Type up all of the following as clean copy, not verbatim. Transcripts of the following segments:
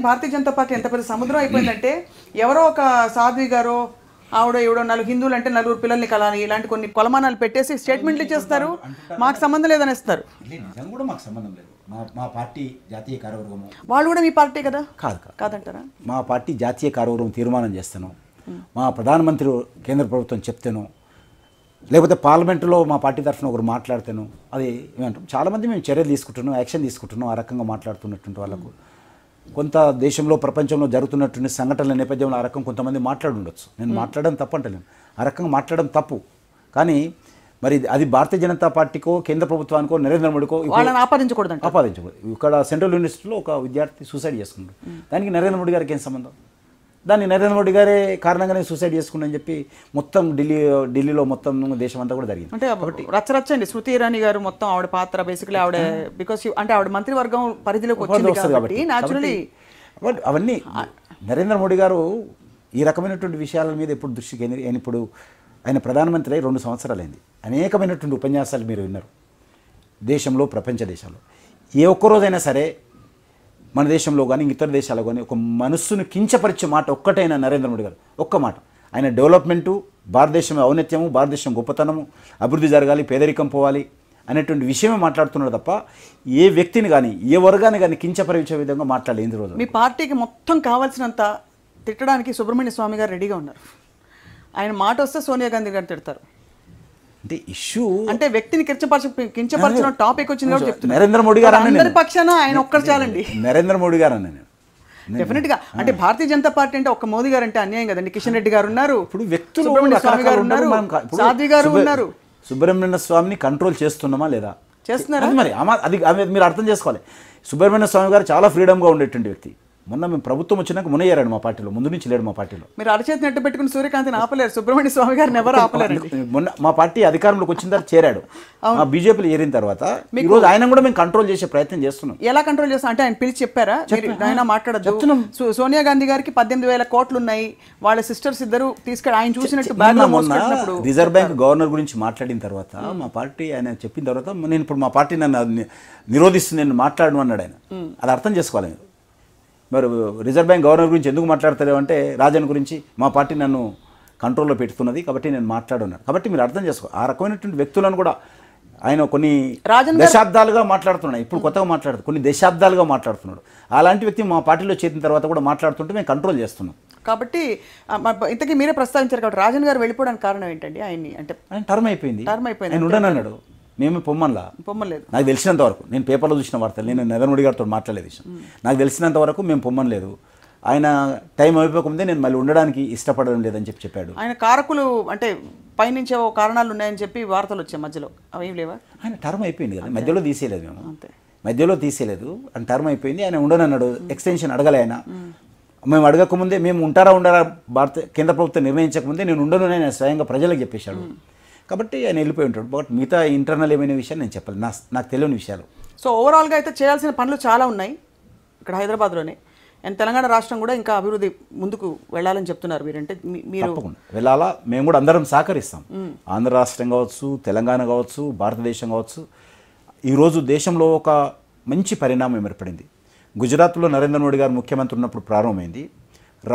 Bharatiya Janata party ఎంత పెద్ద సముద్రం అయిపోయిందంటే ఎవరో ఒక సాధ్వి గారో ఆవిడ ఎవడో నలుగురు హిందువులు అంటే నలుగురు పిల్లల్ని కలాలి ఇలాంటి కొన్ని కొలమానాలు పెట్టేసి స్టేట్మెంట్లు ఇచ్చేస్తారు, మాకు సంబంధం లేదనేస్తారు. మాకు సంబంధం లేదు. మా పార్టీ జాతీయ కార్యవర్గము. వాళ్ళు కూడా మీ పార్టీ కదా? కాదంటారా? మా పార్టీ జాతీయ కార్యవర్గం తీర్మానం చేస్తాను, మా ప్రధానమంత్రి కేంద్ర ప్రభుత్వం చెప్తాను, లేకపోతే పార్లమెంటులో మా పార్టీ తరఫున ఒకరు మాట్లాడతాను. అది ఏమంటాం, చాలామంది మేము చర్యలు తీసుకుంటున్నాం, యాక్షన్ తీసుకుంటున్నాం. ఆ రకంగా మాట్లాడుతున్నటువంటి వాళ్ళకు కొంత దేశంలో ప్రపంచంలో జరుగుతున్నటువంటి సంఘటనల నేపథ్యంలో ఆ రకం కొంతమంది మాట్లాడుండొచ్చు. నేను మాట్లాడడం తప్పు అంటలేను, ఆ రకంగా మాట్లాడడం తప్పు. కానీ మరి అది భారతీయ జనతా పార్టీకో కేంద్ర ప్రభుత్వానికో నరేంద్ర మోడీకో ఆపాదించకూడదు. ఇక్కడ సెంట్రల్ యూనివర్సిటీలో ఒక విద్యార్థి సూసైడ్ చేసుకున్నాడు. దానికి నరేంద్ర మోడీ గారికి ఏం సంబంధం? దాన్ని నరేంద్ర మోడీ గారే కారణంగానే సూసైడ్ చేసుకున్నాను చెప్పి మొత్తం ఢిల్లీలో మొత్తం దేశం అంతా కూడా జరిగింది. అంటే రచ్చరచ్చండి. స్మృతి ఇరానీ గారు మొత్తం ఆవిడ పాత్ర బేసికలీ ఆవిడ బికాస్ అంటే ఆవిడ మంత్రివర్గం పరిధిలోకి వచ్చింది కాబట్టి న్యాచురల్లీ అవన్నీ నరేంద్ర మోడీ గారు ఈ రకమైనటువంటి విషయాల మీద ఎప్పుడు దృష్టి కేంద్రీకరించారు. ఇప్పుడు ఆయన ప్రధానమంత్రి అయి 2 సంవత్సరాలైంది. అనేకమైనటువంటి ఉపన్యాసాలు మీరు విన్నారు దేశంలో, ప్రపంచ దేశాల్లో. ఏ ఒక్కరోజైనా సరే మన దేశంలో కానీ ఇతర దేశాల్లో కానీ ఒక మనస్సును కించపరిచే మాట ఒక్కటైనా నరేంద్ర మోడీ గారు ఒక్క మాట. ఆయన డెవలప్మెంటు, భారతదేశం ఔన్నత్యము, భారతదేశం గొప్పతనము, అభివృద్ధి జరగాలి, పేదరికం పోవాలి అనేటువంటి విషయమే మాట్లాడుతున్నాడు తప్ప ఏ వ్యక్తిని కానీ ఏ వర్గాన్ని కానీ కించపరిచే విధంగా మాట్లాడలేదు. రోజు మీ పార్టీకి మొత్తం కావాల్సినంత తిట్టడానికి సుబ్రహ్మణ్య స్వామి గారు రెడీగా ఉన్నారు. ఆయన మాట వస్తే సోనియా గాంధీ గారు తిడతారు. అంటే ఇష్యూ అంటే వ్యక్తిని కించపరచిన టాపిక్ వచ్చింది కాబట్టి చెప్తున్నారు. నరేంద్ర మోడీ గారు అందరి పక్షాన ఆయన ఒక్కరు చాలండి. నరేంద్ర మోడీ గారు అన్న డెఫినెట్ గా అంటే భారతీయ జనతా పార్టీ అంటే ఒక్క మోదీ గారు అంటే అన్యాయం కదండి. కిషన్ రెడ్డి గారు ఉన్నారు, ఇప్పుడు వ్యక్తులు సుబ్రహ్మణ్య స్వామి గారు ఉన్నారు, సాధ్వి గారు ఉన్నారు. సుబ్రహ్మణ్య స్వామిని కంట్రోల్ చేస్తున్నామా లేదా? చేస్తున్నారు. మరి అది మీరు అర్థం చేసుకోవాలి. సుబ్రహ్మణ్య స్వామి గారు చాలా ఫ్రీడమ్గా ఉండేటువంటి వ్యక్తి. మొన్న మేము ప్రభుత్వం వచ్చినాక మునయ్యాడు మా పార్టీలో, ముందు నుంచి లేడు మా పార్టీలో. మీరు అరచేతి నెట్టు పెట్టుకుని సూర్యకాంతిని ఆపలేరు, సుబ్రహ్మణ్య స్వామి గారిని ఎవరు ఆపలేరు. మొన్న మా పార్టీ అధికారంలోకి వచ్చిన తర్వాత చేరాడు, మా బీజేపీలో చేరిన తర్వాత ఈ రోజు ఆయన కూడా మేము కంట్రోల్ చేసే ప్రయత్నం చేస్తున్నాం. ఎలా కంట్రోల్ చేస్తాం అంటే ఆయన పిలిచి చెప్పారా ఆయన మాట్లాడదు? సోనియా గాంధీ గారికి 18,000 కోట్లు ఉన్నాయి, వాళ్ళ సిస్టర్స్ ఇద్దరు తీసుకెళ్ళి ఆయన చూసినట్టు. రిజర్వ్ బ్యాంక్ గవర్నర్ గురించి మాట్లాడిన తర్వాత మా పార్టీ ఆయన చెప్పిన తర్వాత నేను ఇప్పుడు మా పార్టీ నన్ను నిరోధిస్తుంది, నేను మాట్లాడను అన్నాడు ఆయన. అది అర్థం చేసుకోవాలి మీరు. మరి రిజర్వ్ బ్యాంక్ గవర్నర్ గురించి ఎందుకు మాట్లాడతారు అంటే రాజన్ గురించి మా పార్టీ నన్ను కంట్రోల్లో పెడుతున్నది కాబట్టి నేను మాట్లాడున్నాను. కాబట్టి మీరు అర్థం చేసుకో, ఆ రకమైనటువంటి వ్యక్తులను కూడా ఆయన కొన్ని దశాబ్దాలుగా మాట్లాడుతున్నాడు. ఇప్పుడు కొత్తగా మాట్లాడుతూ కొన్ని దశాబ్దాలుగా మాట్లాడుతున్నాడు. అలాంటి వ్యక్తి మా పార్టీలో చేరిన తర్వాత కూడా మాట్లాడుతుంటే మేము కంట్రోల్ చేస్తున్నాం. కాబట్టి ఇంతకీ మీరే ప్రస్తావించారు కాబట్టి రాజన్ గారు వెళ్ళిపోవడానికి కారణం ఏంటండి? ఆయన టర్మ్ అయిపోయింది, ఆయన ఉండనన్నాడు. మేము పొమ్మలేదు. నాకు తెలిసినంత వరకు, నేను పేపర్లో చూసిన వార్తలు, నేను నరేంద్ర మోడీ గారితో మాట్లాడలేదు. నాకు తెలిసినంత వరకు మేము పొమ్మలేదు. ఆయన టైం అయిపోకముందే నేను మళ్ళీ ఉండడానికి ఇష్టపడడం లేదని చెప్పాడు. ఆయన కారకులు అంటే పైనుంచే కారణాలు ఉన్నాయని చెప్పి వార్తలు వచ్చాయి మధ్యలో, అవేం లేవా? ఆయన టర్మ్ అయిపోయింది కదా, మధ్యలో తీసేయలేదు మేము, మధ్యలో తీసేయలేదు. ఆయన టర్మ్ అయిపోయింది, ఆయన ఉండనన్నాడు. ఎక్స్టెన్షన్ అడగలే ఆయన. మేము అడగకముందే, మేము ఉంటారా కేంద్ర ప్రభుత్వం నిర్ణయించకముందే నేను ఉండను ఆయన స్వయంగా ప్రజలకు చెప్పేశాడు. కాబట్టి ఆయన వెళ్ళిపోయి ఉంటాడు. బట్ మిగతా ఇంటర్నల్ ఏమైనా విషయాలు నేను చెప్పాలి, నాకు తెలియని విషయాలు. సో ఓవరాల్గా అయితే చేయాల్సిన పనులు చాలా ఉన్నాయి ఇక్కడ హైదరాబాద్లోనే. అండ్ తెలంగాణ రాష్ట్రం కూడా ఇంకా అభివృద్ధి ముందుకు వెళ్ళాలని చెప్తున్నారు మీరంటే. మీరు వెళ్ళాలా, మేము కూడా అందరం సహకరిస్తాం. ఆంధ్ర రాష్ట్రం కావచ్చు, తెలంగాణ కావచ్చు, భారతదేశం కావచ్చు. ఈరోజు దేశంలో ఒక మంచి పరిణామం ఏర్పడింది. గుజరాత్లో నరేంద్ర మోడీ గారు ముఖ్యమంత్రి ఉన్నప్పుడు ప్రారంభమైంది.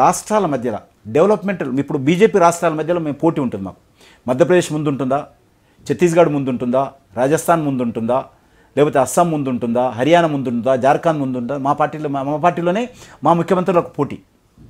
రాష్ట్రాల మధ్యలో డెవలప్మెంట్, ఇప్పుడు బీజేపీ రాష్ట్రాల మధ్యలో మేము పోటీ ఉంటుంది. మాకు మధ్యప్రదేశ్ ముందుంటుందా, ఛత్తీస్గఢ్ ముందుంటుందా, రాజస్థాన్ ముందుంటుందా, లేకపోతే అస్సాం ముందుంటుందా, హర్యానా ముందుంటుందా, జార్ఖండ్ ముందుంటుందా? మా పార్టీలోనే మా ముఖ్యమంత్రులకు పోటీ.